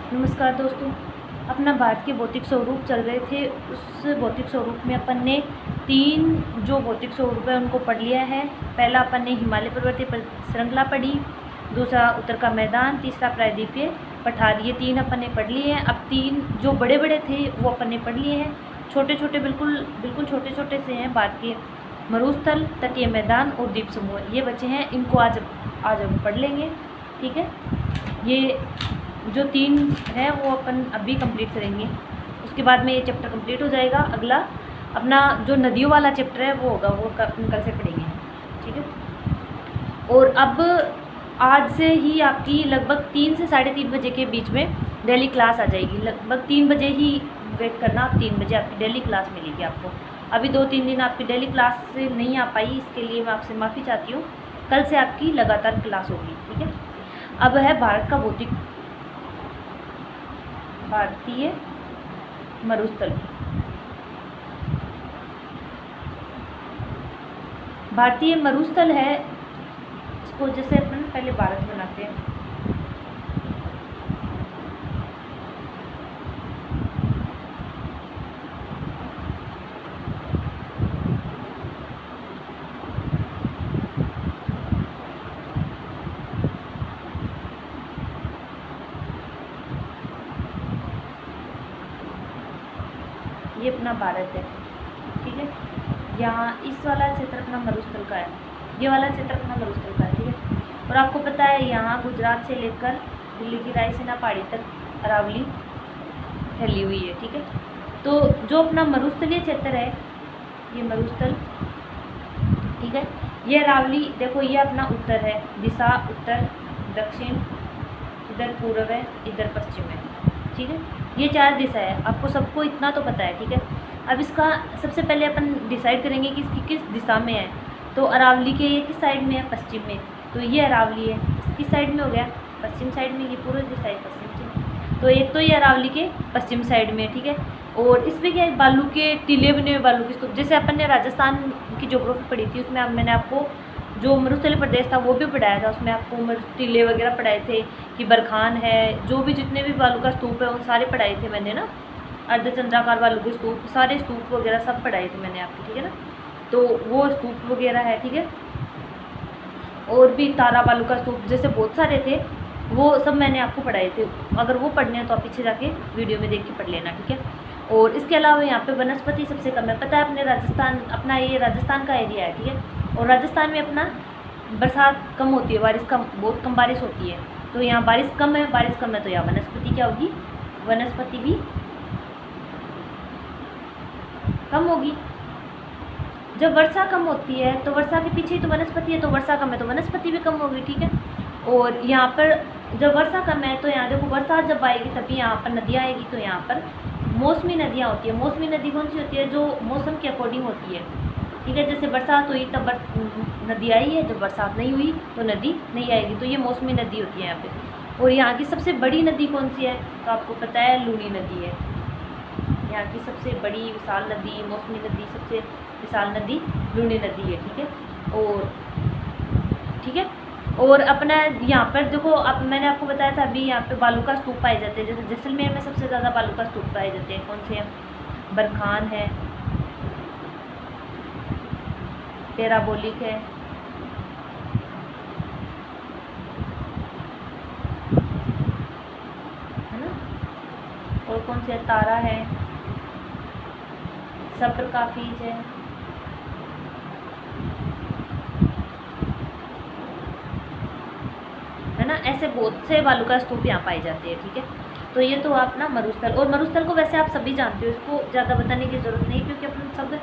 नमस्कार दोस्तों। अपना भारत के भौतिक स्वरूप चल रहे थे। उस भौतिक स्वरूप में अपन ने 3 जो भौतिक स्वरूप है उनको पढ़ लिया है। पहला अपन ने हिमालय पर्वतीय श्रृंखला पढ़ी, दूसरा उत्तर का मैदान, तीसरा प्रायद्वीपीय पठार। ये 3 अपन ने पढ़ लिए हैं। अब 3 जो बड़े बड़े थे वो अपन ने पढ़ लिए हैं। छोटे छोटे बिल्कुल छोटे छोटे से हैं भारत के मरुस्थल, तटीय मैदान और द्वीप समूह, ये बचे हैं। इनको आज हम पढ़ लेंगे, ठीक है। ये जो 3 है वो अपन अभी कंप्लीट करेंगे, उसके बाद में ये चैप्टर कंप्लीट हो जाएगा। अगला अपना जो नदियों वाला चैप्टर है वो होगा, वो कल से पढ़ेंगे, ठीक है। और अब आज से ही आपकी लगभग 3 से 3:30 बजे के बीच में डेली क्लास आ जाएगी। लगभग 3 बजे ही वेट करना, आप 3 बजे आपकी डेली क्लास मिलेगी आपको। अभी 2-3 दिन आपकी डेली क्लास से नहीं आ पाई, इसके लिए मैं आपसे माफ़ी चाहती हूँ। कल से आपकी लगातार क्लास होगी, ठीक है। अब है भारतीय मरुस्थल। भारतीय मरुस्थल है, इसको जैसे अपन पहले भारत बनाते हैं। ये अपना भारत है, ठीक है। यहाँ इस वाला क्षेत्र अपना मरुस्थल का है, ये वाला क्षेत्र अपना मरुस्थल का है, ठीक है। और आपको पता है यहाँ गुजरात से लेकर दिल्ली की रायसीना पहाड़ी तक अरावली फैली हुई है, ठीक है। तो जो अपना मरुस्थलीय क्षेत्र है, ये मरुस्थल, ठीक है। ये अरावली देखो, ये अपना उत्तर है, दिशा उत्तर, दक्षिण, इधर पूर्व है, इधर पश्चिम है, ठीक है। ये 4 दिशा है, आपको सबको इतना तो पता है, ठीक है। अब इसका सबसे पहले अपन डिसाइड करेंगे कि इसकी किस दिशा में है। तो अरावली के ये किस साइड में है? पश्चिम में। तो ये अरावली है, किस साइड में हो गया? पश्चिम साइड में। ये पूर्व दिशा है पश्चिम से। तो एक तो ये अरावली के पश्चिम साइड में, ठीक है। और इसमें क्या है? बालू के टीले बने हुए, बालू के स्तूप। जैसे अपन ने राजस्थान की ज्योग्राफी पढ़ी थी, उसमें मैंने आपको जो मरुस्थलीय प्रदेश था वो भी पढ़ाया था। उसमें आपको टीले वगैरह पढ़ाए थे कि बरखान है, जो भी जितने भी बालू का स्तूप है उन सारे पढ़ाए थे मैंने ना। अर्धचंद्राकार बालू के स्तूप, सारे स्तूप वगैरह सब पढ़ाए थे मैंने आपको, ठीक है ना। तो वो स्तूप वगैरह है, ठीक है। और भी तारा बालू का स्तूप, जैसे बहुत सारे थे, वो सब मैंने आपको पढ़ाए थे। अगर वो पढ़ने हैं तो आप पीछे जाके वीडियो में देख के पढ़ लेना, ठीक है। और इसके अलावा यहाँ पे वनस्पति सबसे कम है। पता है अपने राजस्थान, अपना ये राजस्थान का एरिया है, ठीक है। और राजस्थान में अपना बरसात कम होती है, बारिश कम, बहुत कम बारिश होती है। तो यहाँ बारिश कम है, तो यहाँ वनस्पति क्या होगी? वनस्पति भी कम होगी। जब वर्षा कम होती है तो वर्षा के पीछे ही तो वनस्पति है, तो वर्षा कम है तो वनस्पति भी कम होगी, ठीक है। और यहाँ पर जब वर्षा कम है तो यहाँ देखो, बरसात जब आएगी तभी यहाँ पर नदियाँ आएगी। तो यहाँ पर मौसमी नदियाँ होती है। मौसमी नदी कौन सी होती है? जो मौसम के अकॉर्डिंग होती है, ठीक है। जैसे बरसात हुई तब नदी आई है, जब बरसात नहीं हुई तो नदी नहीं आएगी। तो ये मौसमी नदी होती है यहाँ पे। और यहाँ की सबसे बड़ी नदी कौन सी है? तो आपको पता है, लूनी नदी है। यहाँ की सबसे बड़ी विशाल नदी, मौसमी नदी, सबसे विशाल नदी लूनी नदी है, ठीक है। और ठीक है, और अपना यहाँ पर देखो, अब मैंने आपको बताया था अभी, यहाँ पे बालू का स्तूप पाए जाते हैं। जैसे जैसलमेर में सबसे ज़्यादा बालू का स्तूप पाए जाते हैं। कौन से हैं? बरखान है, पैराबोलिक है ना। और कौन से? तारा है, सब्रकाफीज है ना। ऐसे बहुत से बालू का स्तूप यहाँ पाए जाते हैं, ठीक है। तो ये तो आप ना मरुस्थल, और मरुस्थल को वैसे आप सभी जानते हो, इसको ज़्यादा बताने की ज़रूरत नहीं, क्योंकि अपन सब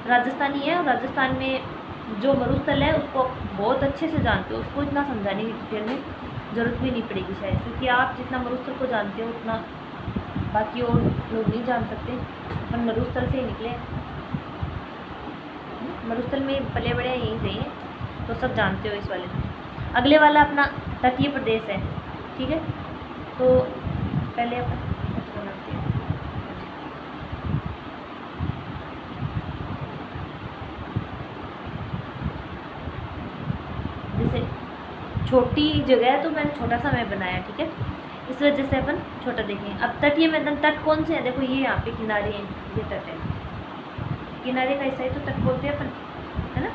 राजस्थानी है। और राजस्थान में जो मरुस्थल है उसको बहुत अच्छे से जानते हो, उसको इतना समझाने की डिटेल में ज़रूरत भी नहीं पड़ेगी शायद, क्योंकि आप जितना मरुस्थल को जानते हो उतना बाकी और लोग नहीं जान सकते। अपन मरुस्थल से ही निकले, मरुस्थल में पले बड़े यहीं से हैं, तो सब जानते हो इस वाले में। अगले वाला अपना तटीय प्रदेश है, ठीक है। तो पहले अपन बनाते हैं। जैसे छोटी जगह है तो मैंने छोटा सा मैं बनाया, ठीक है। इस वजह से अपन छोटा देखें। अब तटीय मैदान, तट कौन से हैं, देखो ये यहाँ पे किनारे हैं, ये तट है, किनारे का हिस्सा ही तो तट बोलते हैं अपन, है ना।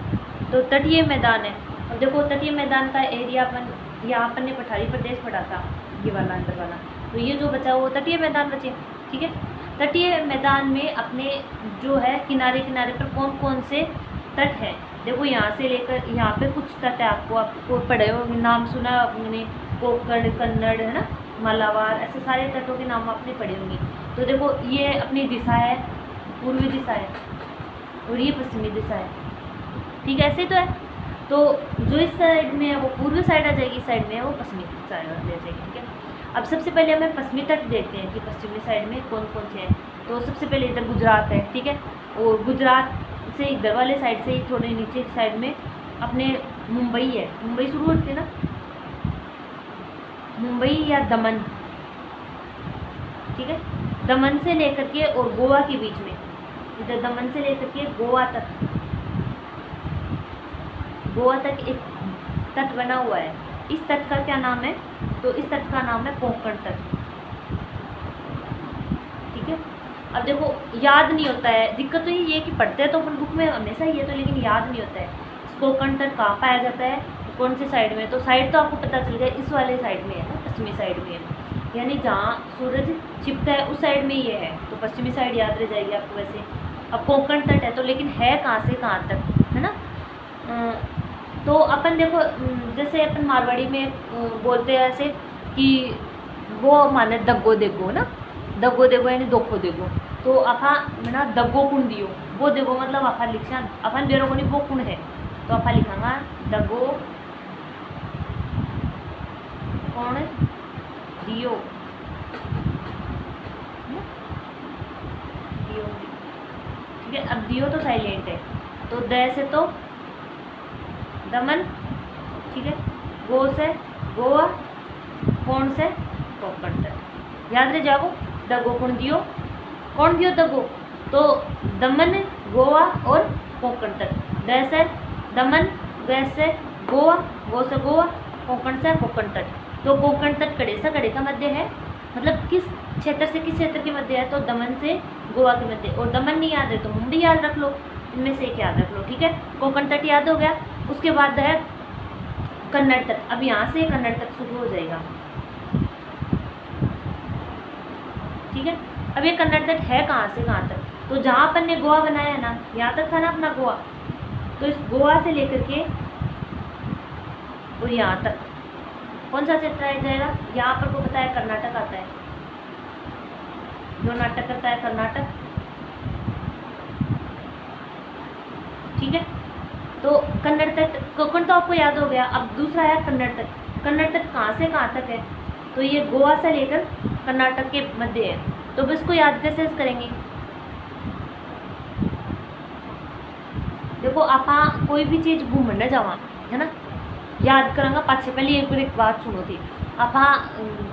तो तटीय मैदान है। और देखो तटीय मैदान का एरिया अपन, यहाँ अपन ने पठारी प्रदेश पढ़ा था, ये वाला अंदर वाला, तो ये जो बचा वो तटीय मैदान बचे, ठीक है। तटीय मैदान में अपने जो है किनारे किनारे पर कौन कौन से तट है, देखो यहाँ से लेकर यहाँ पे कुछ तट है, आपको पढ़े हो, नाम सुना आपने, कोकण, कन्नड़, है ना, मालाबार, ऐसे सारे तटों के नाम आपने पढ़े होंगे। तो देखो ये अपनी दिशा है, पूर्वी दिशा है, और ये पश्चिमी दिशा है, ठीक है, ऐसे तो है। तो जो इस साइड में है वो पूर्वी साइड आ जाएगी, इस साइड में है वो पश्चिमी साइड आ जाएगी, ठीक है। अब सबसे पहले हमें पश्चिमी तट देखते हैं कि पश्चिमी साइड में कौन कौन से हैं। तो सबसे पहले इधर गुजरात है, ठीक है, और गुजरात से इधर वाले साइड से ही थोड़े नीचे साइड में अपने मुंबई है, मुंबई शुरू होती है ना, मुंबई या दमन, ठीक है, दमन से लेकर के और गोवा के बीच में, इधर दमन से लेकर के गोवा तक एक तट बना हुआ है। इस तट का क्या नाम है, तो इस तट का नाम है कोंकण तट, ठीक है। अब देखो याद नहीं होता है, दिक्कत तो ये है कि पढ़ते हैं तो अपन बुक में हमेशा ही है तो, लेकिन याद नहीं होता है कोंकण तट कहाँ पाया जाता है, कौन से साइड में। तो साइड तो आपको पता चल गया, इस वाले साइड में है ना, पश्चिमी साइड में है, यानी जहाँ सूरज छिपता है उस साइड में ये है, तो पश्चिमी साइड याद रह जाएगी आपको वैसे। अब कोंकण तट है तो, लेकिन है कहाँ से कहाँ तक, है ना। तो अपन देखो जैसे अपन मारवाड़ी में बोलते हैं ऐसे कि वो माने दग्गो देगो ना, दग्गो देगो यानी दोखो देगो, तो अफा ना दग्गो कुण दियो, वो देगो मतलब अफा लिखा, अपन बेरो को नहीं वो कुण है, तो अफा लिखांगा दग्गो कौन दियो, दियो, ठीक है। अब दियो तो साइलेंट है, तो द से तो दमन, ठीक है, गो से गोवा, कौन से कोंकण तट, याद रह जाओ, दगो कौन दियो, कौन दियो दगो, तो दमन, गोवा और कोंकण तट, द से दमन, ग से गोवा, गो से गोवा, कोंकण से कोंकण तट। तो कोंकण तट कड़े से कड़े का मध्य है, मतलब किस क्षेत्र से किस क्षेत्र के मध्य है, तो दमन से गोवा के मध्य, और दमन नहीं याद है तो मुंबई याद रख लो, इनमें से एक याद रख लो, ठीक है। कोंकण तट याद हो गया, उसके बाद है कन्नड़ तट। अब यहाँ से कन्नड़ तट शुरू हो जाएगा, ठीक है। अब ये कन्नड़ तट है कहाँ से कहाँ तक, तो जहाँ अपन ने गोवा बनाया है ना, यहाँ तक था ना अपना गोवा, तो इस गोवा से लेकर के और यहाँ तक कौन सा क्षेत्र आ जाएगा, यहाँ पर को पता है कर्नाटक आता है, जो नाटक करता है कर्नाटक, ठीक है। तो कन्नड़ तट, कोंकण तो आपको याद हो गया। अब दूसरा है कन्नड़ तट। कन्नड़ तट कहाँ से कहाँ तक है, तो ये गोवा से लेकर कर्नाटक के मध्य है, तो अब इसको याद कैसे करेंगे, देखो आप कोई भी चीज़ घूमने जावा है ना, याद करांगा पाछे, पहले एक बात सुनो थी, आप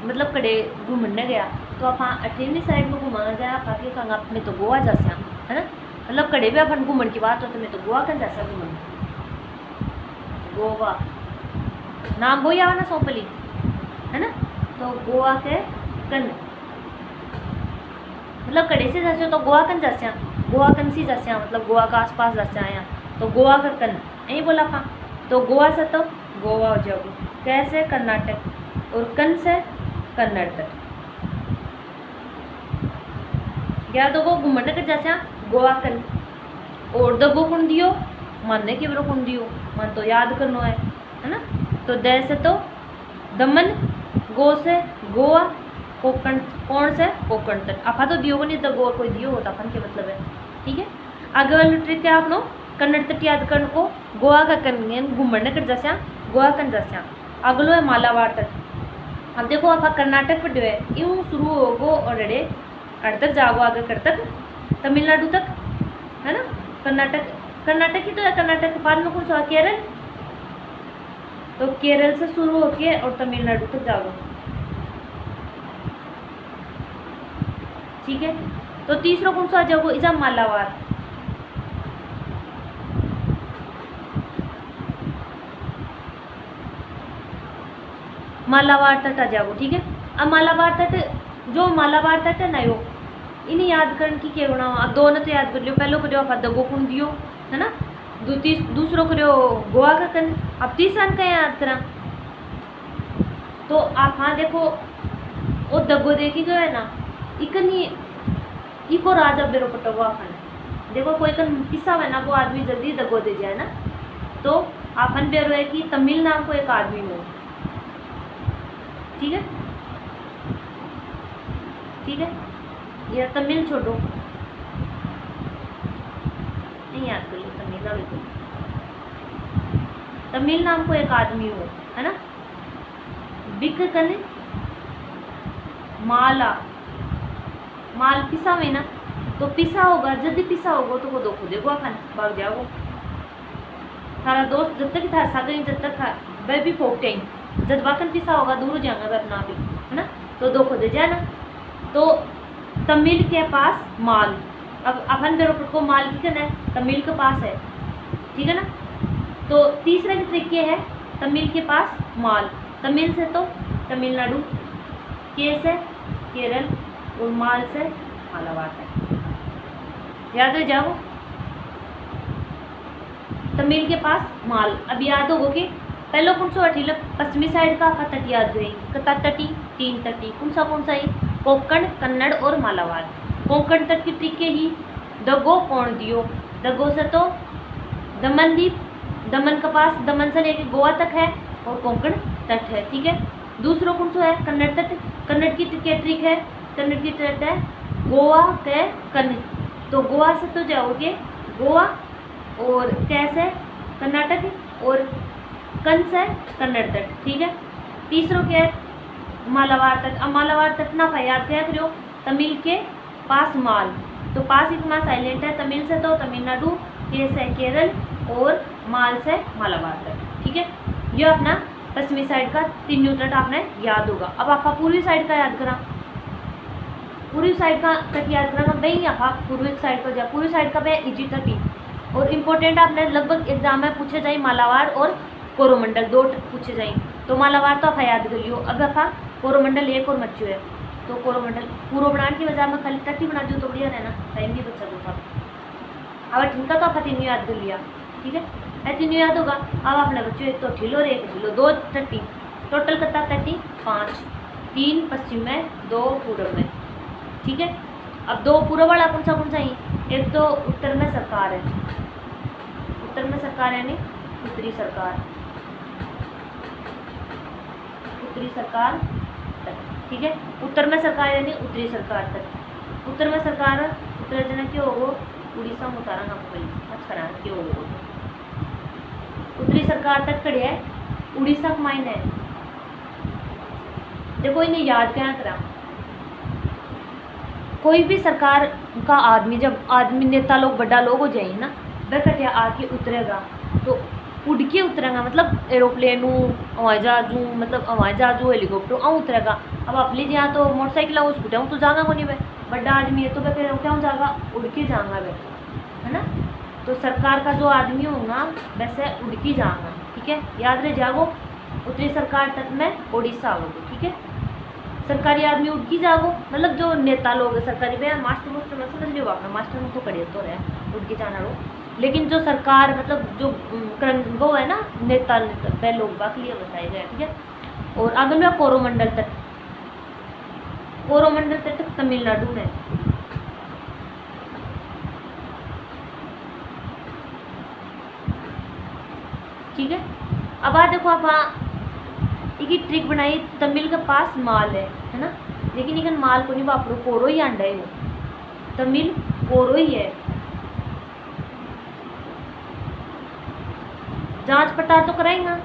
मतलब कड़े घूमने गया तो आप अठेनी साइड में घुमाना जाए, आप के कहूँगा मैं तो गोवा जा सया, है ना, मतलब कड़े भी अपन घूमन की बात हो तो मैं तो गोवा कन जा सया, घूमन गोवा नाम वो आवा ना सौंपली, है ना, तो गोवा के कन मतलब कड़े से जासे तो गोवा कन जासे, गोवा कन सी जासे, मतलब गोवा का आसपास जासे आया, तो गोवा का कन यही बोला था। तो गोवा से तो गोवा हो जाओगे, कैसे कर्नाटक, और कन से कन्नड़ तक, या तो वो घूमने कर जासे गोवा कन, और दगो कुण दियो मानने की बरो कुण दियो मन तो याद करना है ना। तो द से तो दमन, गो से गोवा, कोंकण कौन से कोंकण तट, आपा तो दियो को नहीं, दगो कोई दियो होता अपन के मतलब है, ठीक है। आगे वाली ट्रिक है आप लोग कन्नड़ तट याद करने को, गोवा का कन घूमने कर जासे गोवा कन जासे, अगलो है मालाबार तट। अब देखो आप कर्नाटक पर है, यूँ शुरू होगो और अड़े अड़ तक जागो, आगे कर तक तमिलनाडु तक, है ना, कर्नाटक, कर्नाटक ही तो है, कर्नाटक के बाद में कौन सा केरल, तो केरल से शुरू होके और तमिलनाडु तक जाओ, ठीक है। तो तीसरा कौन सा आ जाओगे, इजा मालाबार, मालाबार तट आ जाओ, ठीक है। अब मालाबार तट, जो मालाबार तट है ना यो इन्हें याद करने की क्या गुणा। अब दोनों तो याद कर लियो, पहलो करो आप दगो कुण दियो है ना, दूसरो करो गोवा का कन, अब तीसरा का याद करा। तो आप हाँ देखो वो दगो देखी जो है ना इकनी इको राजा बेरो पटवा खान देखो कोई कन किस्सा है ना वो आदमी जल्दी दगो दे जाए ना, तो आपन बेरो है कि तमिल नाम को एक आदमी हो, ठीक है ठीक है, या तमिल छोड़ो नहीं याद कर लो तमिल का बिल्कुल, तमिल नाम को एक आदमी हो है ना, बिक कने माला माल पिसा में ना, तो पिसा होगा जल्दी पिसा होगा तो वो दो खुदे को खान भाग जाओ थारा दोस्त जब तक था सागर जब तक था वह भी फोकते ही जब वाकन पिसा होगा दूर हो जाएगा वह अपना भी है ना, तो दो खुदे जाए ना। तो तमिल के पास माल, अब अपन बेरो को माल की करना है तमिल के पास है, ठीक है ना। तो तीसरा की ट्रिक ये है तमिल के पास माल, तमिल से तो तमिलनाडु, के से केरल और माल से मालाबार है, याद हो जाओ तमिल के पास माल। अब याद होगो कि पहलो कौन सा अठील पश्चिमी साइड का तट याद गई कता तटी तीन तटी कौन सा ही कोंकण कन्नड़ और मालाबार। कोंकण तट की ट्रिक के ही दगो कौन दियो, दगो से तो दमन द्वीप, दमन के पास दमन से लेके गोवा तक है और कोंकण तट है, ठीक है। दूसरा कौन सा है कन्नड़ तट, कन्नड़ की ट्रिक है, कन्नड़ की तट है गोवा के कन्न, तो गोवा से तो जाओगे गोवा और कैसे कर्नाटक और कन से कन्नड़ तट, ठीक है। तीसरो क्या है मालाबार तट। अब मालाबार तट ना याद क्या करो तमिल के पास माल, तो पास एक मास साइलेंट है, तमिल से तो तमिलनाडु, के से केरल और माल से मालाबार तट, ठीक है। ये अपना पश्चिमी साइड का तीनों तट आपने याद होगा। अब आपका पूर्वी साइड का याद करा, पूर्वी साइड का तट याद करा भाई आप पूर्वी साइड को जा, पूर्वी साइड का भाई इजी तट ही और इम्पोर्टेंट आपने लगभग एग्जाम में पूछे जाए मालाबार और कोरोमंडल दो पूछे जाए, तो मालाबार तो आप याद कर लियो। अब आप कोरोमंडल एक और मच्छू है, तो कोरोमंडल पूर्व बनाने की वजह में खाली तट ही बना दो तो बढ़िया रहना, टाइम भी बचा दो था। अब ठिनका तो आप तीनों याद कर लिया, ठीक है, ऐ तीनों याद होगा। अब आपने बच्चों एक तो ठिलो और एक ठिलो दो तटी, टोटल कितना तटी 5, 3 पश्चिम में 2 पूर्व में, ठीक है। अब 2 पूर्व वाला कौन सा ही, एक तो उत्तर में सरकार है, उत्तर में सरकार यानी उत्तरी सरकार, उत्तरी सरकार तक, ठीक है। उत्तर में सरकार यानी उत्तरी सरकार तक, उत्तर में सरकार उत्तर जना क्यों होगो उड़ीसा में उतारा ना पड़ी अच्छा क्यों होगो, उत्तरी सरकार तक खड़े है उड़ीसा का मायने है। देखो इन्हें याद क्या करा, कोई भी सरकार का आदमी जब आदमी नेता लोग बड़ा लोग हो जाए ना वह कटिया आके उतरेगा तो उड़ के उतरेगा, मतलब एरोप्लेन हवाई जहाजू मतलब हवाई जहाजू हेलीकॉप्टर आऊँ उतरेगा। अब आप लीजिए यहाँ तो मोटरसाइकिल हो स्कूटर हूँ तो जागा को नहीं वह बड़ा आदमी है तो वह क्या हूँ जागा उड़ के जाऊँगा वह, है ना। तो सरकार का जो आदमी होगा वैसे उड़ के जाऊँगा, ठीक है, याद रह जाओ। उत्तरी सरकार तक में उड़ीसा होगी, ठीक है। सरकारी आदमी उड़ की जाओ मतलब जो नेता लोग सरकारी भैया मास्टर मास्टर में समझ लियो अपना मास्टर में तो खड़े तो रहे उड़ के जाना रो, लेकिन जो सरकार मतलब जो वो है ना नेता वह लोग बाकी लिए बताए गए, ठीक है। और आगे में कोरोमंडल तट, कोरोमंडल तट तमिलनाडु में, ठीक है। अब आ देखो आप एक ट्रिक बनाई, तमिल के पास माल है ना, लेकिन इकन माल को नहीं वापरो कोरो ही अंडा है वो, तमिल कोरो ही है। जांच पड़ताल तो कराएंगा,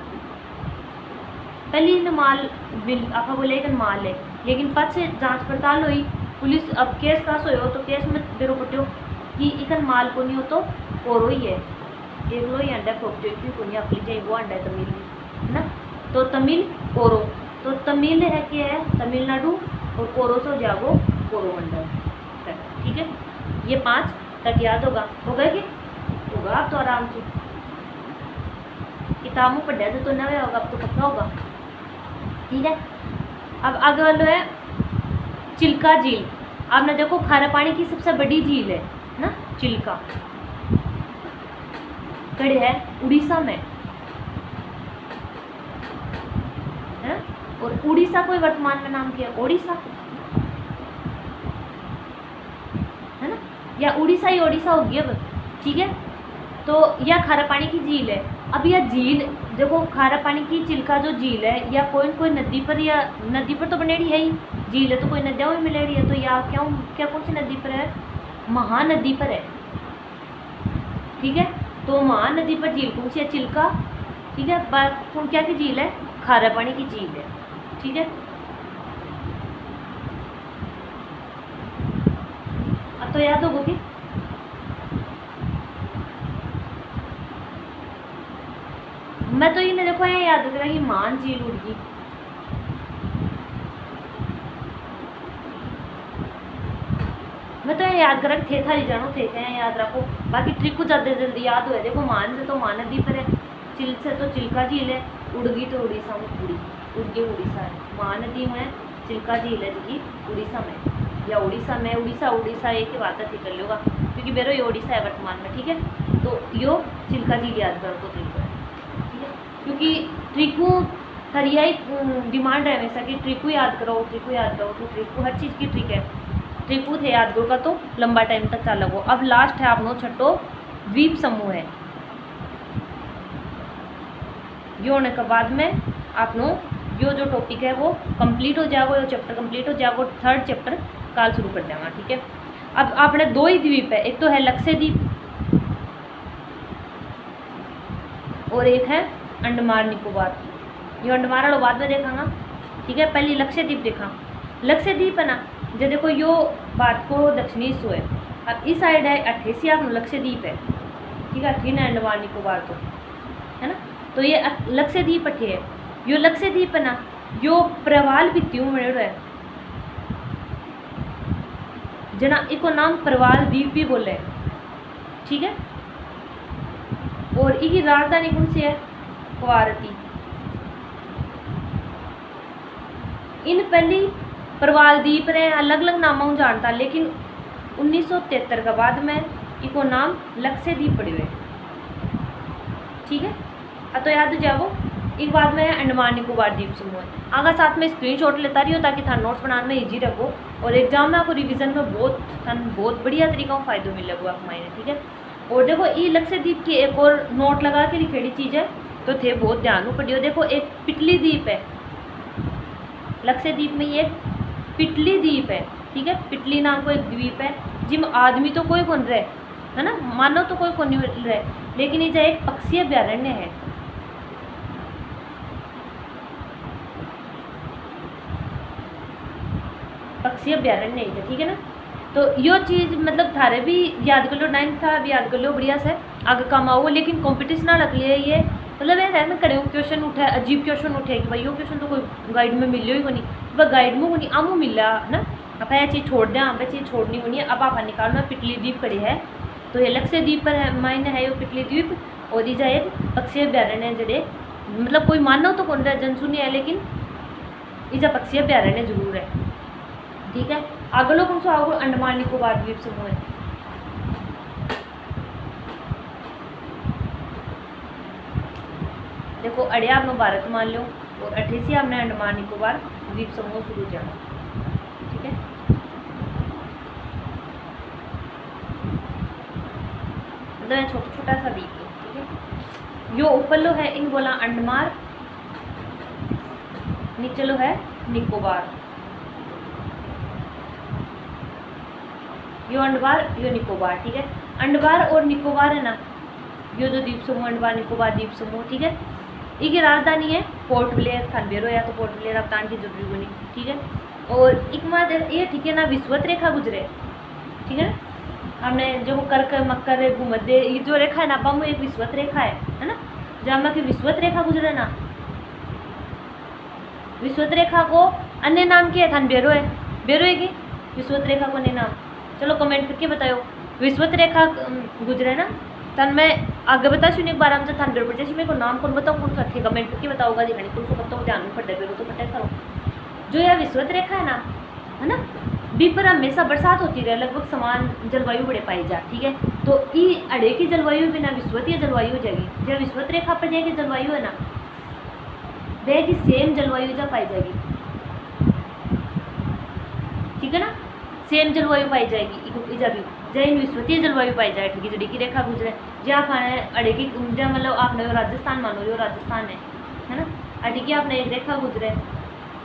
पहले इन माल बिल आपा बोले इकन माल है, लेकिन पद से जांच पड़ताल हुई पुलिस अब केस पास हो तो केस में बेरो पट्यो कि इकन माल को नहीं हो तो कोरो ही है, एक लो ही अंडा प्रोजेक्टिव को नहीं आप लीजिए वो अंडा है तमिल है ना। तो तमिल कोरो, तो तमिल है क्या है तमिलनाडु और कोरो से जागो कोरोमंडल, ठीक है। ये 5 तट याद होगा, हो गए कि होगा आप तो आराम से किताबों पढ़ा तो नया होगा अब तो पक्का होगा, ठीक है। अब आगे वाला है चिल्का झील। आपने देखो खारे पानी की सबसे बड़ी झील है ना चिल्का, कड़े है उड़ीसा में है। और उड़ीसा को वर्तमान में नाम किया ओडिशा है ना, या उड़ीसा ही ओडिशा हो गया अब, ठीक है। तो यह खारा पानी की झील है। अब यह झील देखो खारा पानी की चिल्का जो झील है या कोई नदी पर, या नदी पर तो बनेड़ी है ही, झील है तो कोई नदियाँ में मिलेड़ी है, तो या क्या कौन सी नदी पर है, महानदी पर है, ठीक है। तो महानदी पर झील कौन सी है, चिल्का, ठीक है। पर क्या की झील है, खारा पानी की झील है, ठीक है। अब तो याद होगा कि मैं तो ये मेरे को ये याद रखा कि मान झील उड़गी, मैं तो ये याद करा थे था जानो थे याद रखो, बाकी ट्रिक को ज़्यादा जल्दी याद हुआ। देखो मान से तो महानदी पर है, चिल से तो चिल्का झील है, उड़गी तो उड़ीसा में उड़गी उड़ीसा है, महानदी में चिल्का झील है जी उड़ीसा में, या उड़ीसा में उड़ीसा एक ही बात थी कर लोगा क्योंकि मेरा ये उड़ीसा है वर्तमान में, ठीक है। तो यो चिल्का झील याद करो तो ठीक है, क्योंकि ट्रिकू थरिया डिमांड है हमेशा कि ट्रिकू याद करो तो ट्रिकू हर चीज़ की ट्रिक है, ट्रिकू थे याद करो का तो लंबा टाइम तक चल लगो। अब लास्ट है आपनो छठो द्वीप समूह है, यो होने के बाद में आपनो यो जो टॉपिक है वो कंप्लीट हो जाएगा, यो चैप्टर कंप्लीट हो जाएगा, थर्ड चैप्टर काल शुरू कर देंगे, ठीक है। अब आपने दो ही द्वीप है, एक तो है लक्षद्वीप और एक है अंडमान निकोबार। ये अंडमान वालों बाद में देखांगा, ठीक है। पहले लक्षद्वीप देखा, लक्षद्वीप है ना, जो देखो यो बात को दक्षिणी सो है, अब इस साइड है 28 आप लक्षद्वीप है, ठीक है, ठीक है, अंडमान निकोबार तो है ना। तो ये लक्षद्वीप अठे है, यो लक्षद्वीप है ना, यो प्रवाल भित्तियों बने है जना, इको नाम प्रवाल द्वीप भी बोले, ठीक है। और इसकी राजधानी कौन सी है, कवारती। इन पहली प्रवाल द्वीप रे अलग अलग नामों जानता, लेकिन 1973 के बाद में इको नाम लक्षद्वीप पड़े हुए, ठीक है। तो याद जाओ एक बाद में अंडमान निकोबार द्वीप समूह। आगे साथ में स्क्रीनशॉट लेता रही हो ताकि थान नोट्स बनाने में इजी रखो और एग्जाम में आपको रिवीजन में बहुत बढ़िया तरीका में फायदो मिले आपको मायने, ठीक है। और देखो ये लक्षद्वीप की एक और नोट लगा के लिखेड़ी चीज़ है तो थे बहुत ध्यान पड़ियो। देखो एक पिटली द्वीप है, लक्षद्वीप में ये पिटली द्वीप है, ठीक है। पिटली नाम को एक द्वीप है जिम आदमी तो कोई कौन रहे है ना, मानव तो कोई कौन रहे, लेकिन ये एक पक्षी अभ्यारण्य है, पक्षी अभ्यारण्य है, ठीक है ना। तो यो चीज़ मतलब थारे भी याद कर लो, 9th था भी याद कर लो, बढ़िया से आगे काम आओ। लेकिन कंपटीशन रख लिया ये मतलब है ना, कड़े क्वेश्चन उठा है, अजीब क्वेश्चन उठे कि भाई यो क्वेश्चन तो कोई गाइड में मिले ही को नहीं, वह गाइड में को नहीं आमू मिला है ना। अब यह चीज़ छोड़ दें, आप चीज़ छोड़नी होनी है। अब आप निकालना पिटली द्वीप कड़ी है तो ये लक्षद्वीप पर है, मायने है यो पिटली द्वीप, और ये जाए पक्षी अभ्यारण्य जड़े मतलब कोई मानव तो कौन रहा जनसुनी है, लेकिन इजा पक्षी अभ्यारण्य जरूर है, ठीक है। अगलो कौन सा आओ, अंडमान निकोबार द्वीप समूह है। देखो अड़िया आपने भारत मान लो और 28 आपने अंडमान निकोबार द्वीप समूह शुरू जाना, ठीक है। मतलब छोटा छोटा सा द्वीप है, ठीक है। यो ऊपर लो है इन बोला अंडमान, नीचे लो है निकोबार, यो अंडमान यो निकोबार, ठीक है। अंडमान और निकोबार है ना, यो जो द्वीप समूह अंडमान निकोबार द्वीप समूह, ठीक है। इसकी राजधानी है पोर्ट ब्लेयर, थानबेरो या तो पोर्ट ब्लेयर अवतान की जरूरी बनी, ठीक है। और एक माद ये ठीक है ना, विश्वत रेखा गुजरे, ठीक है ना। हमने जो कर्क मकर भूमध्य ये जो रेखा है ना, पामू एक विश्वत रेखा है ना, जहाँ की विश्वत रेखा गुजरे ना, विश्वत रेखा को अन्य नाम क्या है, थानबेरो है, बेरो है कि विश्वत रेखा को अन्य नाम, चलो कमेंट करके बताओ। विश्वत रेखा गुजरे ना, तन मैं आगे बता सुनिए एक बार हमसे थान बेरो जैसे मेरे को नाम कौन बताऊँ कौन सा थे, कमेंट करके बताओगा दिखानी कौन सा बताऊँ, ध्यान में फटे बेरो तो फटे करो, जो यह विषुवत रेखा है ना, बी पर हमेशा बरसात होती रहे, लगभग समान जलवायु बड़े पाई जा, ठीक है। तो ई अड़े की जलवायु बिना विषुवतीय जलवायु हो जाएगी। जब विषुवत रेखा पर जाएगी जलवायु है ना, वह की सेम जलवायु जा पाई जाएगी, ठीक है ना, सेम जलवायु पाई जाएगी। जब जैन विषुवतीय जलवायु पाई जाए, ठीक है, जड़ी की रेखा गुजरे जहाँ खाने अड़े की जहाँ मतलब आपने राजस्थान मानो, जो राजस्थान है ना, अड़ी की आपने एक रेखा गुजरे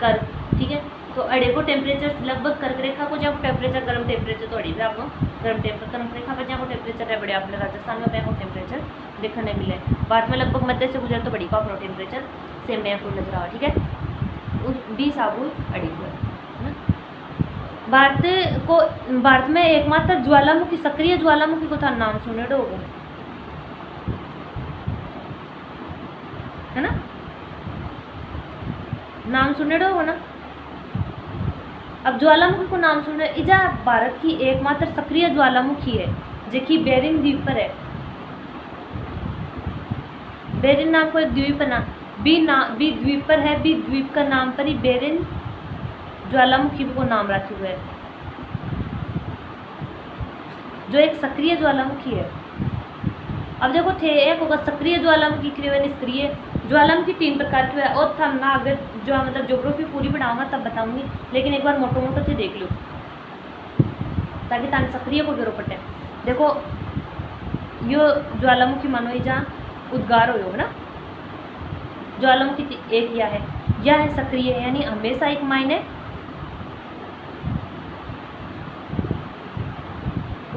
कर, ठीक है। तो अड़े को टेम्परेचर लगभग कर्क रेखा को जब टेम्परेचर गर्म टेम्परेचर तो अड़ी भी आपको गर्म रेखा पर जहाँ को टेम्परेचर है बड़े अपने राजस्थान में को टेम्परेचर देखने मिले। भारत में लगभग मध्य से गुजरे तो बड़ी का अपना टेम्परेचर सेम में आपको नजर आ, ठीक है। उस 20 आबू अड़ी को है ना। भारत में एकमात्र ज्वालामुखी, सक्रिय ज्वालामुखी को था नाम सुने होगा, है ना, नाम सुने होगा ना। अब ज्वालामुखी को नाम सुने, इजा भारत की एकमात्र सक्रिय ज्वालामुखी है जो कि बेरिंग द्वीप पर है। बेरिंग नाम को एक द्वीप है ना, बी द्वीप पर है, बी द्वीप का नाम पर ही बेरिंग ज्वालामुखी को नाम रखे हुए है, जो एक सक्रिय ज्वालामुखी है। अब देखो थे एक होगा सक्रिय ज्वालामुखी, क्रिय व निष्क्रिय ज्वालामुखी 3 प्रकार की है। और था ना अगर जो मतलब ज्योग्राफी पूरी पढ़ाऊंगा तब बताऊंगी, लेकिन एक बार मोटो मोटो से देख लो ताकि तान सक्रिय को जरूर पटे। देखो यो ज्वालामुखी मानो ये जहाँ उद्गार हो है ना, ज्वालामुखी एक यह है सक्रिय, यानी हमेशा एक मायने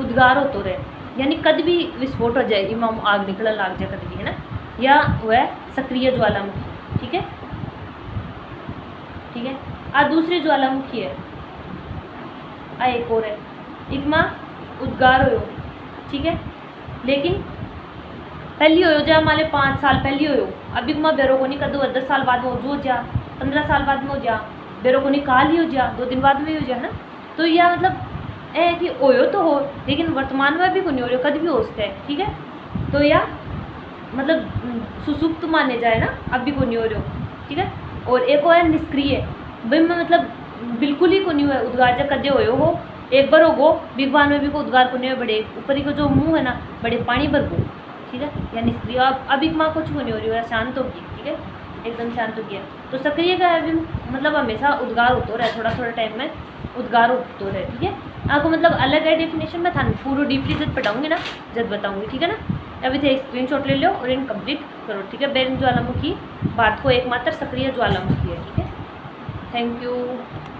उद्गार होते रहे, यानी कद भी विस्फोट हो जाएगी, आग निकलने लग जाए कद भी, है ना, या वह सक्रिय ज्वालामुखी, ठीक है, ठीक है। आ दूसरी ज्वालामुखी है, आ एक और है, इकमा उद्गार हो, ठीक है, लेकिन पहली हो जा हमारे 5 साल पहली हो, अभी इकमा बेरो को नहीं कर दो 10 साल बाद में हो जा, 15 साल बाद में हो जा, बेरो को नहीं काल ही हो जा, 2 दिन बाद में हो जा, है ना। तो यह मतलब है कि ओयो तो हो, लेकिन वर्तमान में भी को नहीं हो रही, कद भी हो सकता है, ठीक है। तो या मतलब सुसुप्त माने जाए ना, अब भी को नहीं हो रही, ठीक है। और एक और है निष्क्रिय, भाई में मतलब बिल्कुल ही को नहीं हुआ उद्गार, जब कदे हो एक बार होगो, बिगबान में भी को उद्गार को नहीं हुआ, बड़े ऊपरी को जो मुंह है ना बड़े पानी भर गो, ठीक है, या निष्क्रिय। अब एक माँ कुछ को नहीं हो रही है, शांत होगी, ठीक है, एकदम शांत हो गया। तो सक्रिय का भी मतलब हमेशा उद्गार होता रहे, थोड़ा थोड़ा टाइम में उद्गार होते रहे, ठीक है। आपको मतलब अलग है डेफिनेशन में था पूरा डीपली जब पढ़ाऊंगी ना, जब बताऊंगी, ठीक है ना। अभी थे स्क्रीनशॉट ले लो और इन कंप्लीट करो, ठीक है। बेरिंग ज्वालामुखी भारत को एकमात्र सक्रिय ज्वालामुखी है, ठीक है। Thank you.